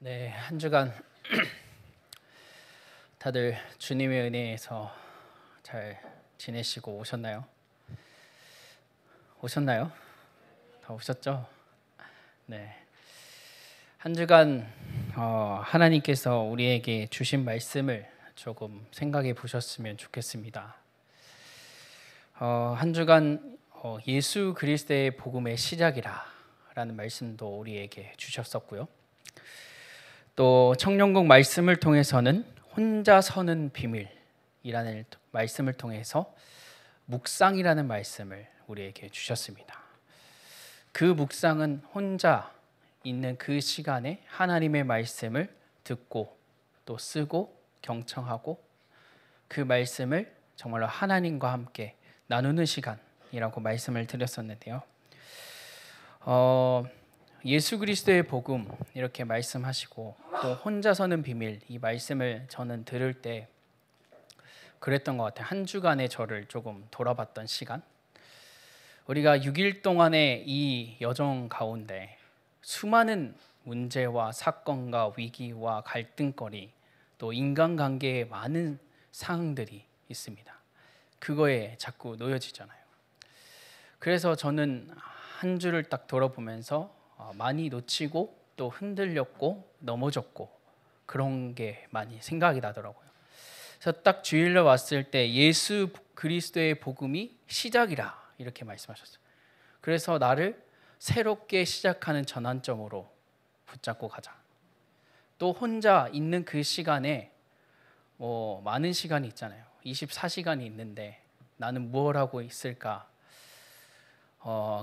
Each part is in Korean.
네, 한 주간 다들 주님의 은혜에서 잘 지내시고 오셨나요? 오셨나요? 다 오셨죠? 네, 한 주간 하나님께서 우리에게 주신 말씀을 조금 생각해 보셨으면 좋겠습니다. 한 주간 예수 그리스도의 복음의 시작이라라는 말씀도 우리에게 주셨었고요. 또 청년국 말씀을 통해서는 혼자 서는 비밀이라는 말씀을 통해서 묵상이라는 말씀을 우리에게 주셨습니다. 그 묵상은 혼자 있는 그 시간에 하나님의 말씀을 듣고 또 쓰고 경청하고 그 말씀을 정말로 하나님과 함께 나누는 시간이라고 말씀을 드렸었는데요. 예수 그리스도의 복음 이렇게 말씀하시고 또 혼자 서는 비밀 이 말씀을 저는 들을 때 그랬던 것 같아요. 한 주간의 저를 조금 돌아봤던 시간. 우리가 6일 동안의 이 여정 가운데 수많은 문제와 사건과 위기와 갈등거리 또 인간관계에 많은 상황들이 있습니다. 그거에 자꾸 놓여지잖아요. 그래서 저는 한 주를 딱 돌아보면서 많이 놓치고 또 흔들렸고 넘어졌고 그런 게 많이 생각이 나더라고요. 그래서 딱 주일날 왔을 때 예수 그리스도의 복음이 시작이라 이렇게 말씀하셨어요. 그래서 나를 새롭게 시작하는 전환점으로 붙잡고 가자. 또 혼자 있는 그 시간에 많은 시간이 있잖아요. 24시간이 있는데 나는 무엇을 하고 있을까?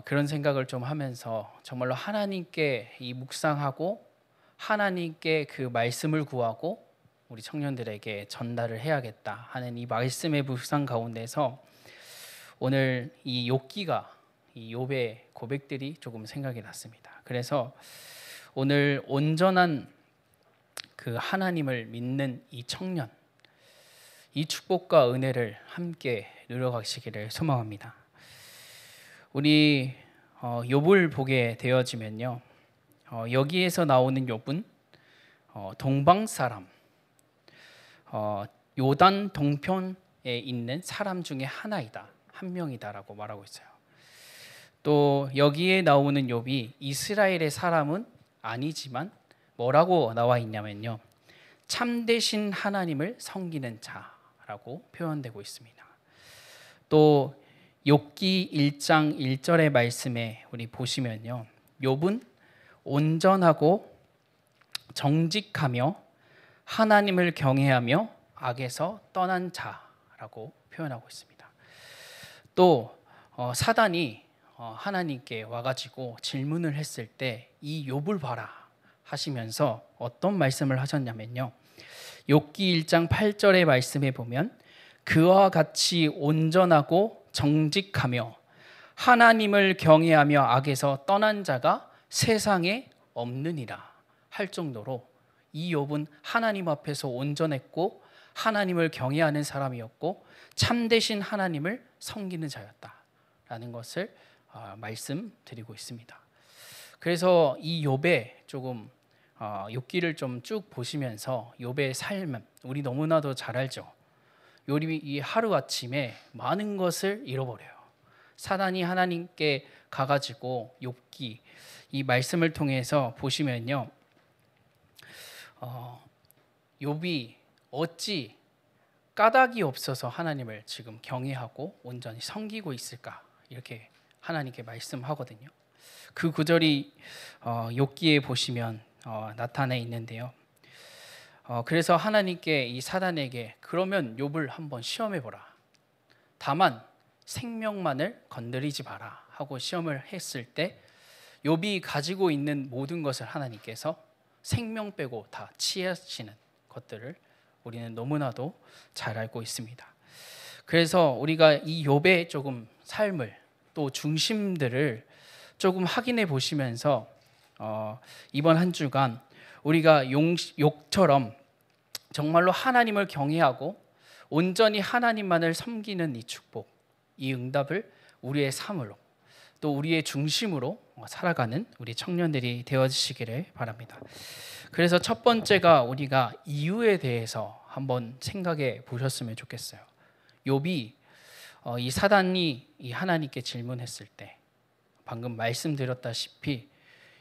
그런 생각을 좀 하면서 정말로 하나님께 이 묵상하고 하나님께 그 말씀을 구하고 우리 청년들에게 전달을 해야겠다 하는 이 말씀의 묵상 가운데서 오늘 이 욥기가 이 욥의 고백들이 조금 생각이 났습니다. 그래서 오늘 온전한 그 하나님을 믿는 이 청년 이 축복과 은혜를 함께 누려가시기를 소망합니다. 우리 욥을 보게 되어지면요, 여기에서 나오는 욥은 동방 사람, 요단 동편에 있는 사람 중에 하나이다, 한 명이다라고 말하고 있어요. 또 여기에 나오는 욥이 이스라엘의 사람은 아니지만 뭐라고 나와 있냐면요, 참되신 하나님을 섬기는 자라고 표현되고 있습니다. 또 욥기 1장 1절의 말씀에 우리 보시면요, 욥은 온전하고 정직하며 하나님을 경외하며 악에서 떠난 자라고 표현하고 있습니다. 또 사단이 하나님께 와가지고 질문을 했을 때 이 욥을 봐라 하시면서 어떤 말씀을 하셨냐면요, 욥기 1장 8절의 말씀에 보면 그와 같이 온전하고 정직하며 하나님을 경외하며 악에서 떠난 자가 세상에 없느니라 할 정도로 이 욥은 하나님 앞에서 온전했고 하나님을 경외하는 사람이었고 참되신 하나님을 섬기는 자였다라는 것을 말씀드리고 있습니다. 그래서 이 욥의 조금 욥기를 좀 쭉 보시면서 욥의 삶은 우리 너무나도 잘 알죠. 욥이 하루 아침에 많은 것을 잃어버려요. 사단이 하나님께 가가지고 욥기 이 말씀을 통해서 보시면요, 욥이 어찌 까닭이 없어서 하나님을 지금 경외하고 온전히 섬기고 있을까 이렇게 하나님께 말씀하거든요. 그 구절이 욥기에 보시면 나타내 있는데요. 그래서 하나님께 이 사단에게 그러면 욥을 한번 시험해 보라. 다만 생명만을 건드리지 마라 하고 시험을 했을 때 욥이 가지고 있는 모든 것을 하나님께서 생명 빼고 다 취하시는 것들을 우리는 너무나도 잘 알고 있습니다. 그래서 우리가 이 욥의 조금 삶을 또 중심들을 조금 확인해 보시면서 이번 한 주간 우리가 욥처럼 정말로 하나님을 경외하고 온전히 하나님만을 섬기는 이 축복, 이 응답을 우리의 삶으로 또 우리의 중심으로 살아가는 우리 청년들이 되어주시기를 바랍니다. 그래서 첫 번째가 우리가 이유에 대해서 한번 생각해 보셨으면 좋겠어요. 욥이 이 사단이 이 하나님께 질문했을 때 방금 말씀드렸다시피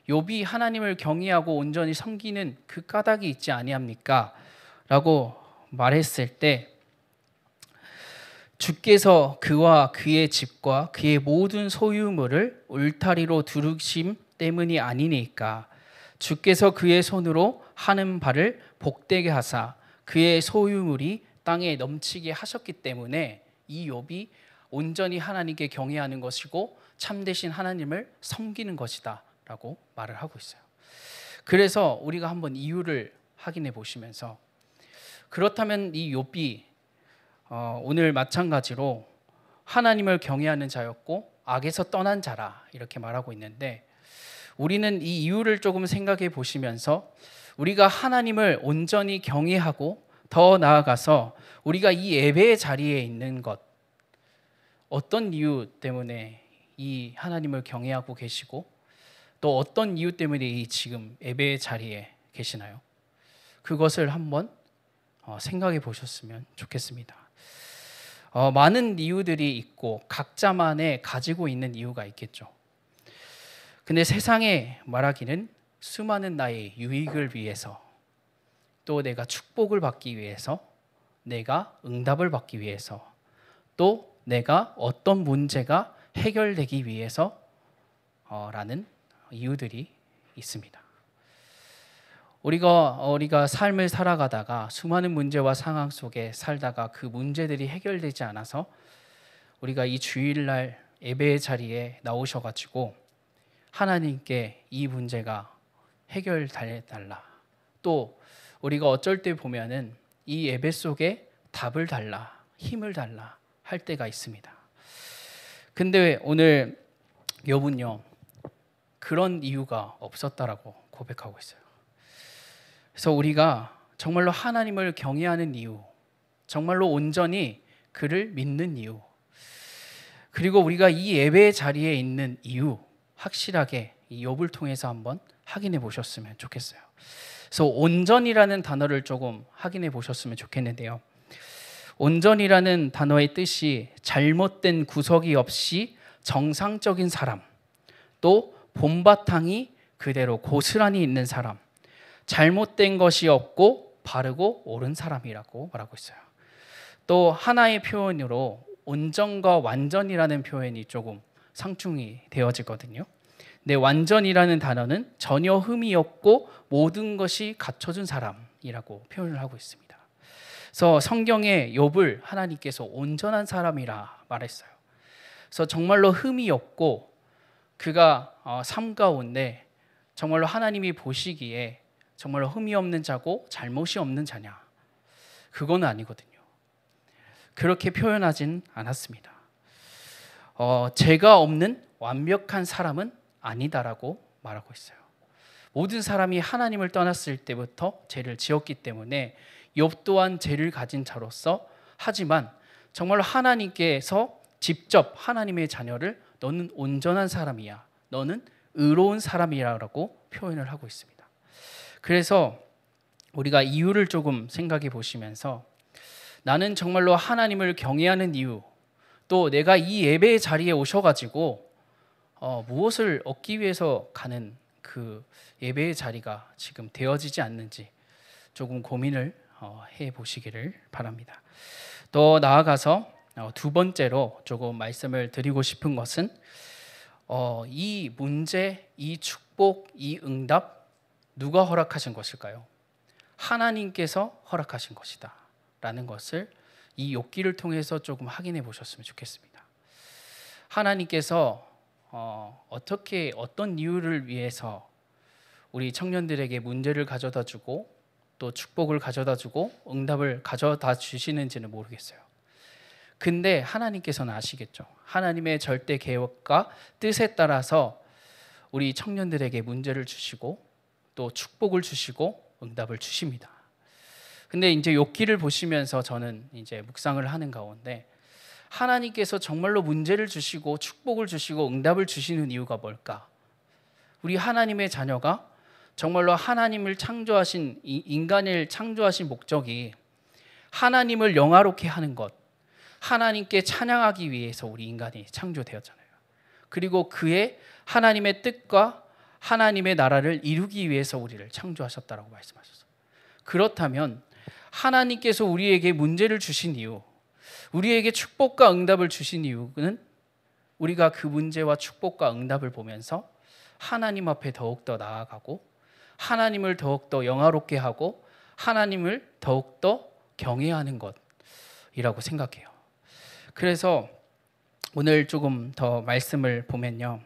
욥이 하나님을 경외하고 온전히 섬기는 그 까닭이 있지 아니합니까? 라고 말했을 때 주께서 그와 그의 집과 그의 모든 소유물을 울타리로 두르심 때문이 아니니까 주께서 그의 손으로 하는 바를 복되게 하사 그의 소유물이 땅에 넘치게 하셨기 때문에 이 욥이 온전히 하나님께 경외하는 것이고 참되신 하나님을 섬기는 것이다 라고 말을 하고 있어요. 그래서 우리가 한번 이유를 확인해 보시면서 그렇다면 이 욥이 오늘 마찬가지로 하나님을 경외하는 자였고 악에서 떠난 자라 이렇게 말하고 있는데 우리는 이 이유를 조금 생각해 보시면서 우리가 하나님을 온전히 경외하고 더 나아가서 우리가 이 예배의 자리에 있는 것 어떤 이유 때문에 이 하나님을 경외하고 계시고 또 어떤 이유 때문에 이 지금 예배의 자리에 계시나요? 그것을 한번 생각해 보셨으면 좋겠습니다. 많은 이유들이 있고 각자만의 가지고 있는 이유가 있겠죠. 근데 세상에 말하기는 수많은 나의 유익을 위해서 또 내가 축복을 받기 위해서 내가 응답을 받기 위해서 또 내가 어떤 문제가 해결되기 위해서 라는 이유들이 있습니다. 우리가 삶을 살아가다가 수많은 문제와 상황 속에 살다가 그 문제들이 해결되지 않아서 우리가 이 주일날 예배의 자리에 나오셔가지고 하나님께 이 문제가 해결달라. 또 우리가 어쩔 때 보면은 이 예배 속에 답을 달라, 힘을 달라 할 때가 있습니다. 근데 오늘 욥은요 그런 이유가 없었다라고 고백하고 있어요. 그래서 우리가 정말로 하나님을 경외하는 이유, 정말로 온전히 그를 믿는 이유, 그리고 우리가 이 예배의 자리에 있는 이유 확실하게 이 욥을 통해서 한번 확인해 보셨으면 좋겠어요. 그래서 온전이라는 단어를 조금 확인해 보셨으면 좋겠는데요. 온전이라는 단어의 뜻이 잘못된 구석이 없이 정상적인 사람, 또 본바탕이 그대로 고스란히 있는 사람, 잘못된 것이 없고 바르고 옳은 사람이라고 말하고 있어요. 또 하나의 표현으로 온전과 완전이라는 표현이 조금 상충이 되어지거든요. 근데 완전이라는 단어는 전혀 흠이 없고 모든 것이 갖춰준 사람이라고 표현을 하고 있습니다. 그래서 성경에 욥을 하나님께서 온전한 사람이라 말했어요. 그래서 정말로 흠이 없고 그가 삶 가운데 정말로 하나님이 보시기에 정말로 흠이 없는 자고 잘못이 없는 자냐? 그건 아니거든요. 그렇게 표현하진 않았습니다. 죄가 없는 완벽한 사람은 아니다라고 말하고 있어요. 모든 사람이 하나님을 떠났을 때부터 죄를 지었기 때문에 욥 또한 죄를 가진 자로서 하지만 정말로 하나님께서 직접 하나님의 자녀를 너는 온전한 사람이야, 너는 의로운 사람이라고 표현을 하고 있습니다. 그래서 우리가 이유를 조금 생각해 보시면서 나는 정말로 하나님을 경외하는 이유, 또 내가 이 예배의 자리에 오셔가지고 무엇을 얻기 위해서 가는 그 예배의 자리가 지금 되어지지 않는지 조금 고민을 해 보시기를 바랍니다. 또 나아가서 두 번째로 조금 말씀을 드리고 싶은 것은 이 문제, 이 축복, 이 응답 누가 허락하신 것일까요? 하나님께서 허락하신 것이다 라는 것을 이 욥기를 통해서 조금 확인해 보셨으면 좋겠습니다. 하나님께서 어떻게 어떤 이유를 위해서 우리 청년들에게 문제를 가져다 주고 또 축복을 가져다 주고 응답을 가져다 주시는지는 모르겠어요. 근데 하나님께서는 아시겠죠. 하나님의 절대 계획과 뜻에 따라서 우리 청년들에게 문제를 주시고 또 축복을 주시고 응답을 주십니다. 근데 이제 욥기를 보시면서 저는 이제 묵상을 하는 가운데 하나님께서 정말로 문제를 주시고 축복을 주시고 응답을 주시는 이유가 뭘까? 우리 하나님의 자녀가 정말로 하나님을 창조하신 인간을 창조하신 목적이 하나님을 영화롭게 하는 것, 하나님께 찬양하기 위해서 우리 인간이 창조되었잖아요. 그리고 그의 하나님의 뜻과 하나님의 나라를 이루기 위해서 우리를 창조하셨다라고 말씀하셨어요. 그렇다면 하나님께서 우리에게 문제를 주신 이유, 우리에게 축복과 응답을 주신 이유는 우리가 그 문제와 축복과 응답을 보면서 하나님 앞에 더욱더 나아가고 하나님을 더욱더 영화롭게 하고 하나님을 더욱더 경외하는 것이라고 생각해요. 그래서 오늘 조금 더 말씀을 보면요,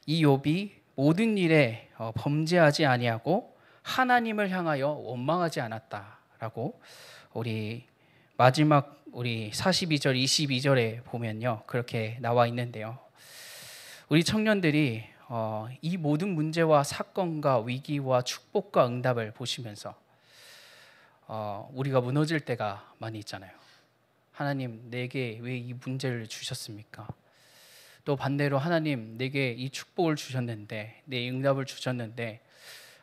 이 욥이 모든 일에 범죄하지 아니하고 하나님을 향하여 원망하지 않았다라고 우리 마지막 우리 42절 22절에 보면요 그렇게 나와 있는데요, 우리 청년들이 이 모든 문제와 사건과 위기와 축복과 응답을 보시면서 우리가 무너질 때가 많이 있잖아요. 하나님, 내게 왜 이 문제를 주셨습니까? 또 반대로 하나님, 내게 이 축복을 주셨는데, 내 응답을 주셨는데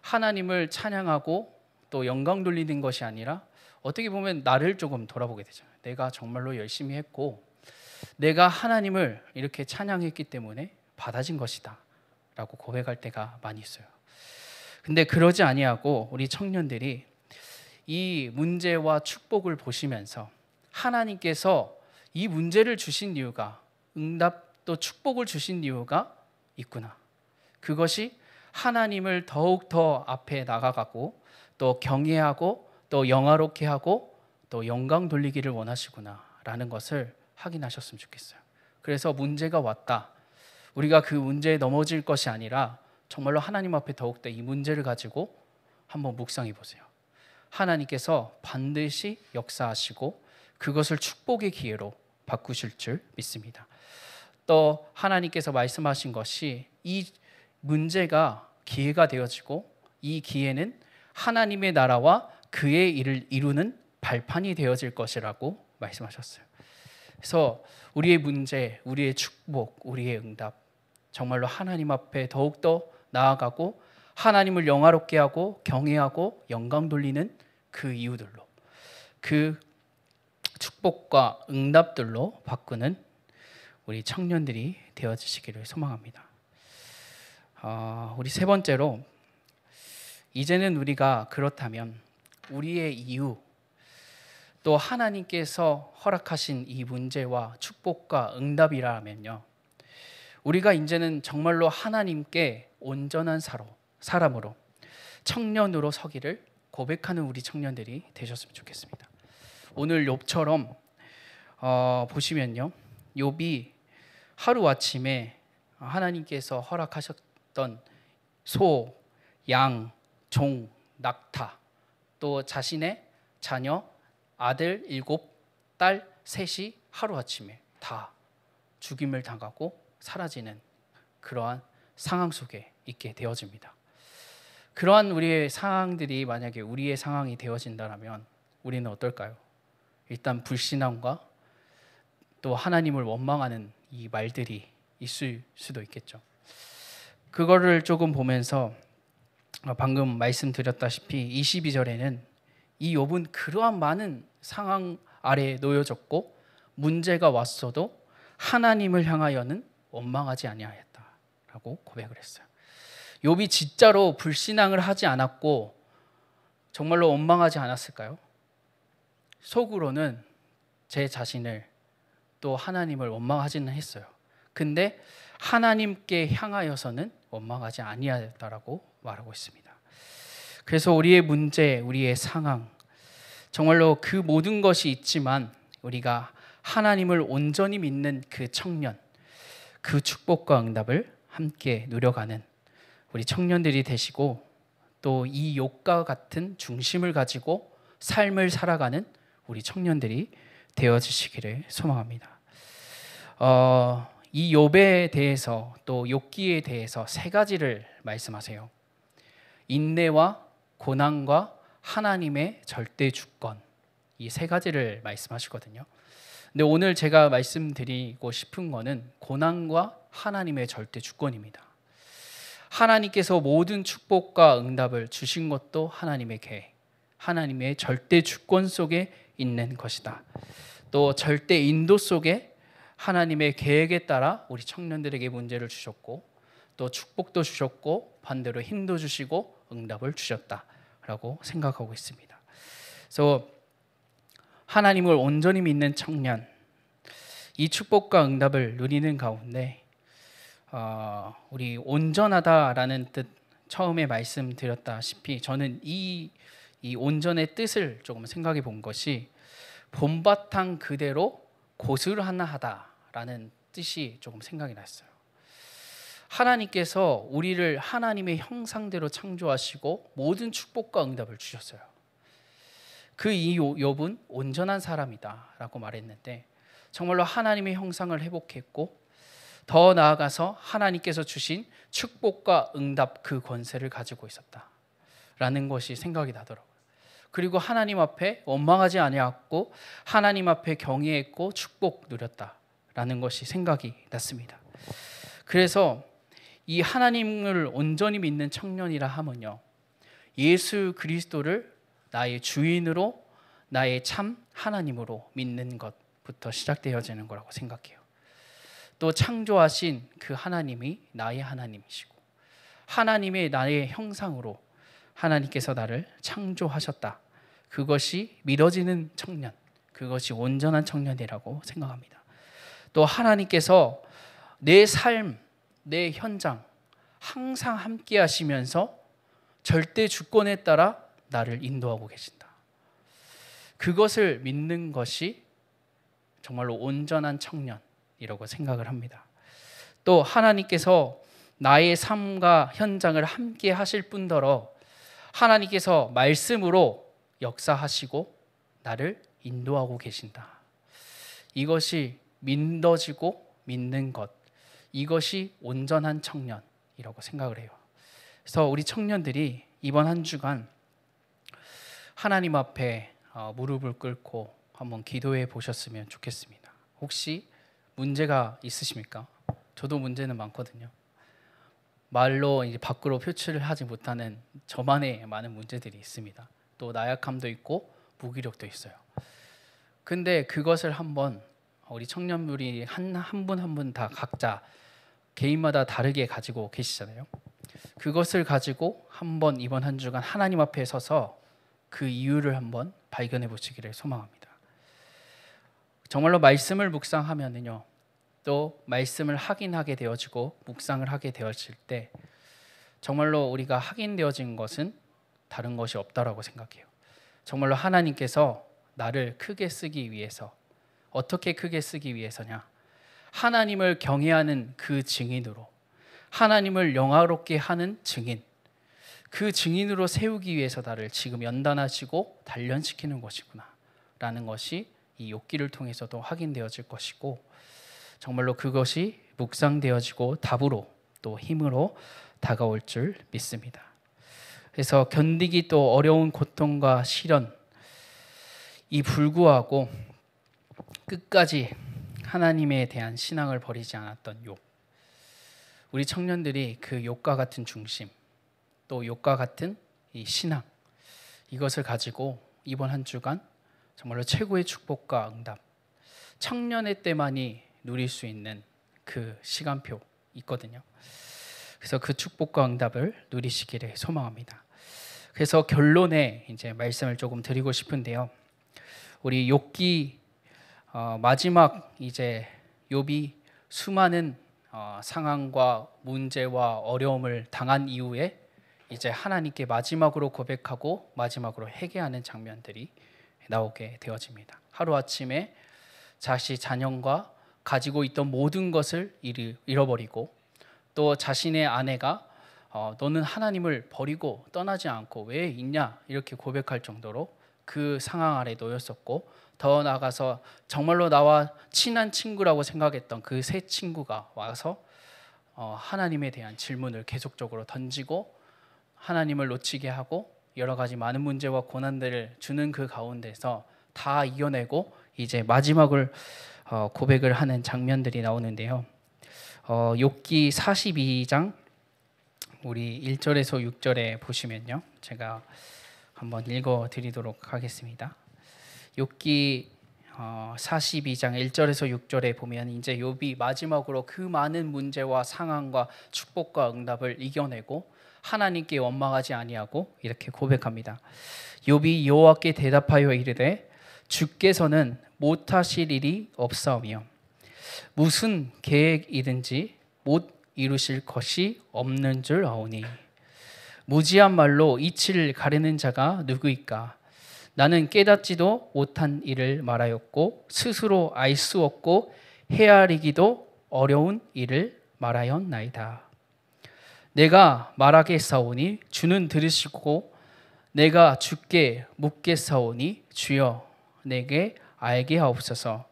하나님을 찬양하고 또 영광 돌리는 것이 아니라 어떻게 보면 나를 조금 돌아보게 되잖아요. 내가 정말로 열심히 했고 내가 하나님을 이렇게 찬양했기 때문에 받아진 것이다 라고 고백할 때가 많이 있어요. 근데 그러지 아니하고 우리 청년들이 이 문제와 축복을 보시면서 하나님께서 이 문제를 주신 이유가, 응답 또 축복을 주신 이유가 있구나. 그것이 하나님을 더욱더 앞에 나가가고 또 경외하고 또 영화롭게 하고 또 영광 돌리기를 원하시구나 라는 것을 확인하셨으면 좋겠어요. 그래서 문제가 왔다, 우리가 그 문제에 넘어질 것이 아니라 정말로 하나님 앞에 더욱더 이 문제를 가지고 한번 묵상해 보세요. 하나님께서 반드시 역사하시고 그것을 축복의 기회로 바꾸실 줄 믿습니다. 또 하나님께서 말씀하신 것이 이 문제가 기회가 되어지고 이 기회는 하나님의 나라와 그의 일을 이루는 발판이 되어질 것이라고 말씀하셨어요. 그래서 우리의 문제, 우리의 축복, 우리의 응답, 정말로 하나님 앞에 더욱더 나아가고 하나님을 영화롭게 하고 경외하고 영광 돌리는 그 이유들로, 그 축복과 응답들로 바꾸는 우리 청년들이 되어지시기를 소망합니다. 우리 세 번째로, 이제는 우리가 그렇다면 우리의 이유, 또 하나님께서 허락하신 이 문제와 축복과 응답이라면요, 우리가 이제는 정말로 하나님께 온전한 사람으로 청년으로 서기를 고백하는 우리 청년들이 되셨으면 좋겠습니다. 오늘 욥처럼 보시면요, 욥이 하루아침에 하나님께서 허락하셨던 소, 양, 종, 낙타, 또 자신의 자녀, 아들 7, 딸 3이 하루아침에 다 죽임을 당하고 사라지는 그러한 상황 속에 있게 되어집니다. 그러한 우리의 상황들이 만약에 우리의 상황이 되어진다면 우리는 어떨까요? 일단 불신앙과 또 하나님을 원망하는 이 말들이 있을 수도 있겠죠. 그거를 조금 보면서 방금 말씀드렸다시피 22절에는 이 욥은 그러한 많은 상황 아래에 놓여졌고 문제가 왔어도 하나님을 향하여는 원망하지 아니하였다라고 고백을 했어요. 욥이 진짜로 불신앙을 하지 않았고 정말로 원망하지 않았을까요? 속으로는 제 자신을 또 하나님을 원망하지는 했어요. 근데 하나님께 향하여서는 원망하지 아니하였다라고 말하고 있습니다. 그래서 우리의 문제, 우리의 상황, 정말로 그 모든 것이 있지만 우리가 하나님을 온전히 믿는 그 청년, 그 축복과 응답을 함께 누려가는 우리 청년들이 되시고 또 이 욥과 같은 중심을 가지고 삶을 살아가는 우리 청년들이 되어주시기를 소망합니다. 이 욥에 대해서 또 욥기에 대해서 3가지를 말씀하세요. 인내와 고난과 하나님의 절대 주권, 이 3가지를 말씀하시거든요. 근데 오늘 제가 말씀드리고 싶은 거는 고난과 하나님의 절대 주권입니다. 하나님께서 모든 축복과 응답을 주신 것도 하나님의 계획, 하나님의 절대 주권 속에 있는 것이다. 또 절대 인도 속에 하나님의 계획에 따라 우리 청년들에게 문제를 주셨고 또 축복도 주셨고 반대로 힘도 주시고 응답을 주셨다라고 생각하고 있습니다. 그래서 하나님을 온전히 믿는 청년, 이 축복과 응답을 누리는 가운데 우리 온전하다라는 뜻 처음에 말씀드렸다시피 저는 이 온전의 뜻을 조금 생각해 본 것이 본바탕 그대로 고스란하다라는 뜻이 조금 생각이 났어요. 하나님께서 우리를 하나님의 형상대로 창조하시고 모든 축복과 응답을 주셨어요. 그 이 욥은 온전한 사람이다라고 말했는데 정말로 하나님의 형상을 회복했고 더 나아가서 하나님께서 주신 축복과 응답 그 권세를 가지고 있었다라는 것이 생각이 나더라고요. 그리고 하나님 앞에 원망하지 아니하고 하나님 앞에 경외했고 축복 누렸다라는 것이 생각이 났습니다. 그래서 이 하나님을 온전히 믿는 청년이라 하면요, 예수 그리스도를 나의 주인으로 나의 참 하나님으로 믿는 것부터 시작되어지는 거라고 생각해요. 또 창조하신 그 하나님이 나의 하나님이시고 하나님의 나의 형상으로 하나님께서 나를 창조하셨다. 그것이 믿어지는 청년, 그것이 온전한 청년이라고 생각합니다. 또 하나님께서 내 삶, 내 현장 항상 함께 하시면서 절대 주권에 따라 나를 인도하고 계신다. 그것을 믿는 것이 정말로 온전한 청년이라고 생각을 합니다. 또 하나님께서 나의 삶과 현장을 함께 하실 뿐더러 하나님께서 말씀으로 역사하시고 나를 인도하고 계신다. 이것이 믿어지고 믿는 것, 이것이 온전한 청년이라고 생각을 해요. 그래서 우리 청년들이 이번 한 주간 하나님 앞에 무릎을 꿇고 한번 기도해 보셨으면 좋겠습니다. 혹시 문제가 있으십니까? 저도 문제는 많거든요. 말로 이제 밖으로 표출을 하지 못하는 저만의 많은 문제들이 있습니다. 또 나약함도 있고 무기력도 있어요. 근데 그것을 한번 우리 청년들이 한 분 한 분 다 각자 개인마다 다르게 가지고 계시잖아요. 그것을 가지고 한번 이번 한 주간 하나님 앞에 서서 그 이유를 한번 발견해 보시기를 소망합니다. 정말로 말씀을 묵상하면은요, 또 말씀을 확인하게 되어지고 묵상을 하게 되어질 때 정말로 우리가 확인되어진 것은 다른 것이 없다라고 생각해요. 정말로 하나님께서 나를 크게 쓰기 위해서, 어떻게 크게 쓰기 위해서냐? 하나님을 경외하는 그 증인으로, 하나님을 영화롭게 하는 증인, 그 증인으로 세우기 위해서 나를 지금 연단하시고 단련시키는 것이구나 라는 것이 이 욥기를 통해서도 확인되어질 것이고, 정말로 그것이 묵상되어지고 답으로 또 힘으로 다가올 줄 믿습니다. 그래서 견디기 또 어려운 고통과 시련 이 불구하고 끝까지 하나님에 대한 신앙을 버리지 않았던 욥, 우리 청년들이 그 욥과 같은 중심, 또 욥과 같은 이 신앙, 이것을 가지고 이번 한 주간 정말로 최고의 축복과 응답, 청년의 때만이 누릴 수 있는 그 시간표 있거든요. 그래서 그 축복과 응답을 누리시기를 소망합니다. 그래서 결론에 이제 말씀을 조금 드리고 싶은데요. 우리 욥기 마지막 이제 욥이 수많은 상황과 문제와 어려움을 당한 이후에 이제 하나님께 마지막으로 고백하고 마지막으로 회개하는 장면들이 나오게 되어집니다. 하루아침에 자녀과 가지고 있던 모든 것을 잃어버리고, 또 자신의 아내가 너는 하나님을 버리고 떠나지 않고 왜 있냐 이렇게 고백할 정도로 그 상황 아래 놓였었고, 더 나아가서 정말로 나와 친한 친구라고 생각했던 그 세 친구가 와서 하나님에 대한 질문을 계속적으로 던지고 하나님을 놓치게 하고 여러 가지 많은 문제와 고난들을 주는 그 가운데서 다 이겨내고 이제 마지막을 고백을 하는 장면들이 나오는데요. 욥기 42장 우리 1절에서 6절에 보시면요, 제가 한번 읽어 드리도록 하겠습니다. 욥기 42장 1절에서 6절에 보면 이제 욥이 마지막으로 그 많은 문제와 상황과 축복과 응답을 이겨내고 하나님께 원망하지 아니하고 이렇게 고백합니다. 욥이 여호와께 대답하여 이르되 주께서는 못하실 일이 없사오며 무슨 계획이든지 못 이루실 것이 없는 줄 아오니 무지한 말로 이치를 가르는 자가 누구이까? 나는 깨닫지도 못한 일을 말하였고 스스로 알 수 없고 헤아리기도 어려운 일을 말하였나이다. 내가 말하겠사오니 주는 들으시고 내가 주께 묻겠사오니 주여 내게 알게 하옵소서.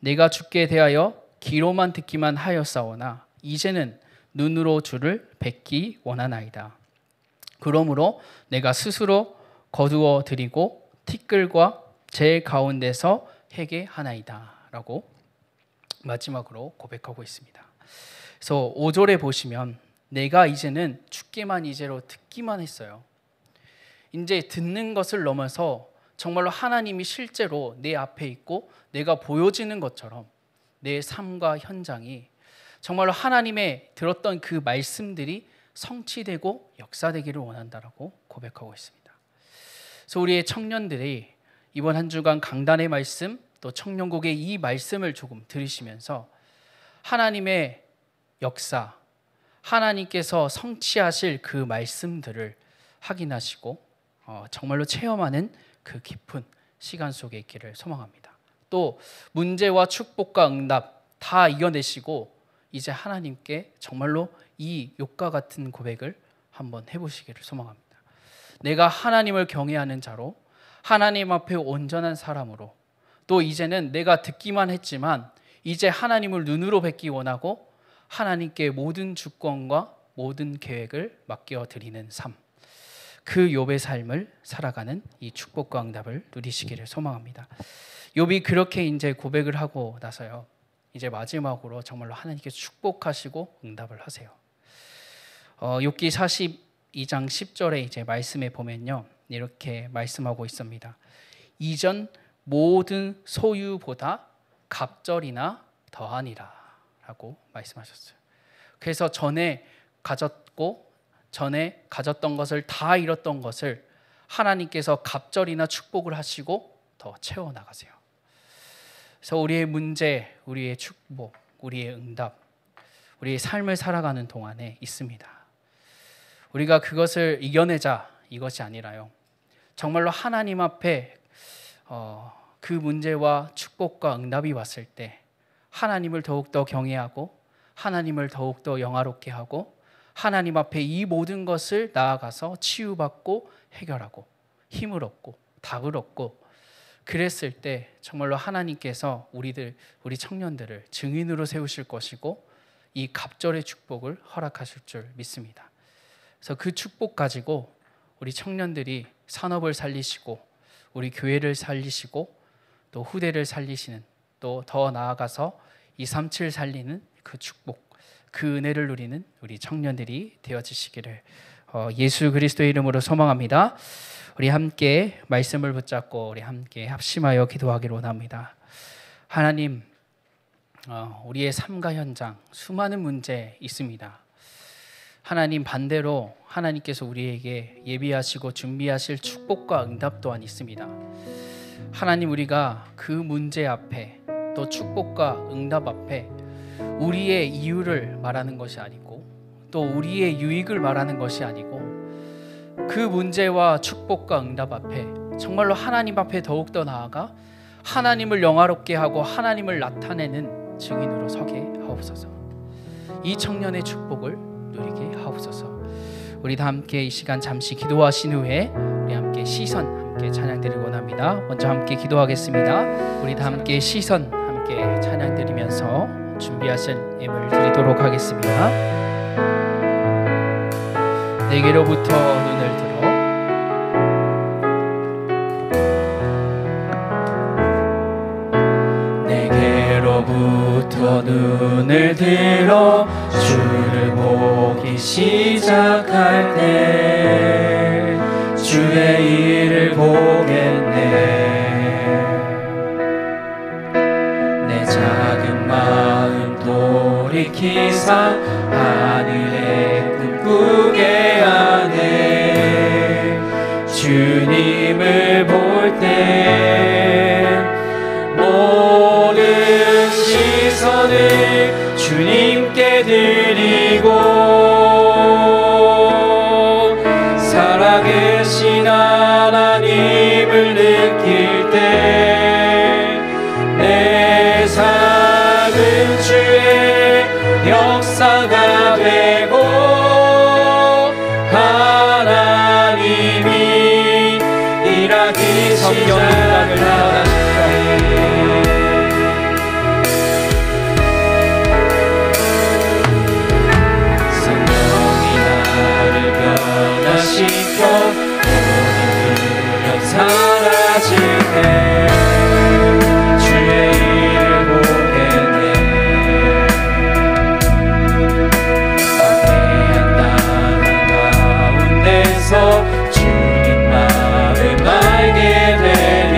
내가 주께 대하여 귀로만 듣기만 하였사오나 이제는 눈으로 주를 뵙기 원하나이다. 그러므로 내가 스스로 거두어 드리고 티끌과 제 가운데서 회개하나이다 라고 마지막으로 고백하고 있습니다. 그래서 5절에 보시면 내가 이제는 주께만 이제로 듣기만 했어요. 이제 듣는 것을 넘어서 정말로 하나님이 실제로 내 앞에 있고 내가 보여지는 것처럼 내 삶과 현장이 정말로 하나님의 들었던 그 말씀들이 성취되고 역사되기를 원한다라고 고백하고 있습니다. 그래서 우리의 청년들이 이번 한 주간 강단의 말씀 또 청년곡의 이 말씀을 조금 들으시면서 하나님의 역사, 하나님께서 성취하실 그 말씀들을 확인하시고 정말로 체험하는 그 깊은 시간 속에 있기를 소망합니다. 또 문제와 축복과 응답 다 이겨내시고 이제 하나님께 정말로 이 욥과 같은 고백을 한번 해보시기를 소망합니다. 내가 하나님을 경외하는 자로 하나님 앞에 온전한 사람으로 또 이제는 내가 듣기만 했지만 이제 하나님을 눈으로 뵙기 원하고 하나님께 모든 주권과 모든 계획을 맡겨드리는 삶, 그 욥의 삶을 살아가는 이 축복과 응답을 누리시기를 소망합니다. 욥이 그렇게 이제 고백을 하고 나서요, 이제 마지막으로 정말로 하나님께서 축복하시고 응답을 하세요. 욥기 42장 10절에 이제 말씀에 보면요, 이렇게 말씀하고 있습니다. 이전 모든 소유보다 갑절이나 더하니라 라고 말씀하셨어요. 그래서 전에 가졌던 것을 다 잃었던 것을 하나님께서 갑절이나 축복을 하시고 더 채워나가세요. 그래서 우리의 문제, 우리의 축복, 우리의 응답, 우리의 삶을 살아가는 동안에 있습니다. 우리가 그것을 이겨내자 이것이 아니라요, 정말로 하나님 앞에 그 문제와 축복과 응답이 왔을 때 하나님을 더욱더 경외하고 하나님을 더욱더 영화롭게 하고 하나님 앞에 이 모든 것을 나아가서 치유받고 해결하고 힘을 얻고 답을 얻고 그랬을 때 정말로 하나님께서 우리 청년들을 증인으로 세우실 것이고 이 갑절의 축복을 허락하실 줄 믿습니다. 그래서 그 축복 가지고 우리 청년들이 산업을 살리시고 우리 교회를 살리시고 또 후대를 살리시는, 또 더 나아가서 237 살리는 그 축복, 그 은혜를 누리는 우리 청년들이 되어지시기를 예수 그리스도의 이름으로 소망합니다. 우리 함께 말씀을 붙잡고 우리 함께 합심하여 기도하기를 원합니다. 하나님, 우리의 삶과 현장 수많은 문제 있습니다. 하나님, 반대로 하나님께서 우리에게 예비하시고 준비하실 축복과 응답 또한 있습니다. 하나님, 우리가 그 문제 앞에 또 축복과 응답 앞에 우리의 이유를 말하는 것이 아니고 또 우리의 유익을 말하는 것이 아니고 그 문제와 축복과 응답 앞에 정말로 하나님 앞에 더욱더 나아가 하나님을 영화롭게 하고 하나님을 나타내는 증인으로 서게 하옵소서. 이 청년의 축복을 누리게 하옵소서. 우리 다 함께 이 시간 잠시 기도하신 후에 우리 함께 시선 함께 찬양 드리고 원합니다. 먼저 함께 기도하겠습니다. 우리 다 함께 시선 함께 찬양 드리면서 준비하신 예물 드리도록 하겠습니다. 내게로부터 눈을 들어 내게로부터 눈을 들어 주를 보기 시작하라. 때 주의 일을 보겠네. 내 작은 마음 돌이키사 하늘의 꿈꾸게 하네. 주님을 볼 때 모든 시선을 주님께 드리고 살아계신 하나님을 느낄 때 내 삶은 주의 역사가 되고 하나님이 일하기 시작하네. 시켜 모든 두려움 사라지네. 주의 일을 보겠네. 막대한 땅 가운데서 주님 마음을 알게 되니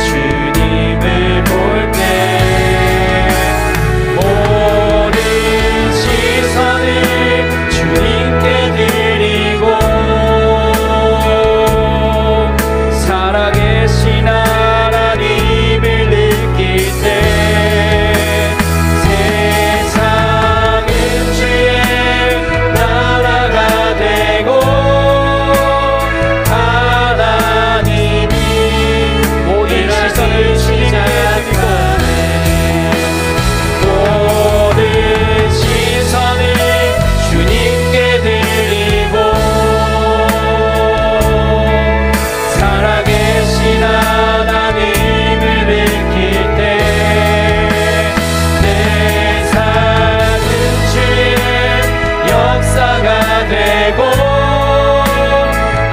주님을 볼 때 모든 시선을 주님께 드리고 살아계신 하나님을 느낄 때 세상은 주의 나라가 되고 하나님이 모든 시선을 시작하네. 모든 시선을 주님께 드리고 살아계신 하나님을 느낄 때 내 삶은 주의 역사가 되고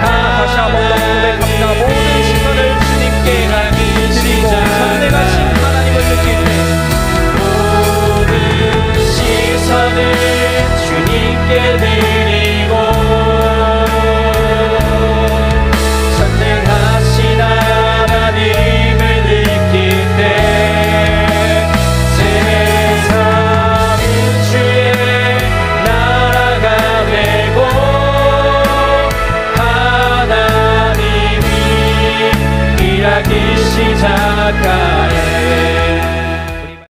다시 한번 더 고백합니다. 모든 시선을 주님께 하기 드리고 선대하신 하나님을 느낄 때 모든 시선을 주님께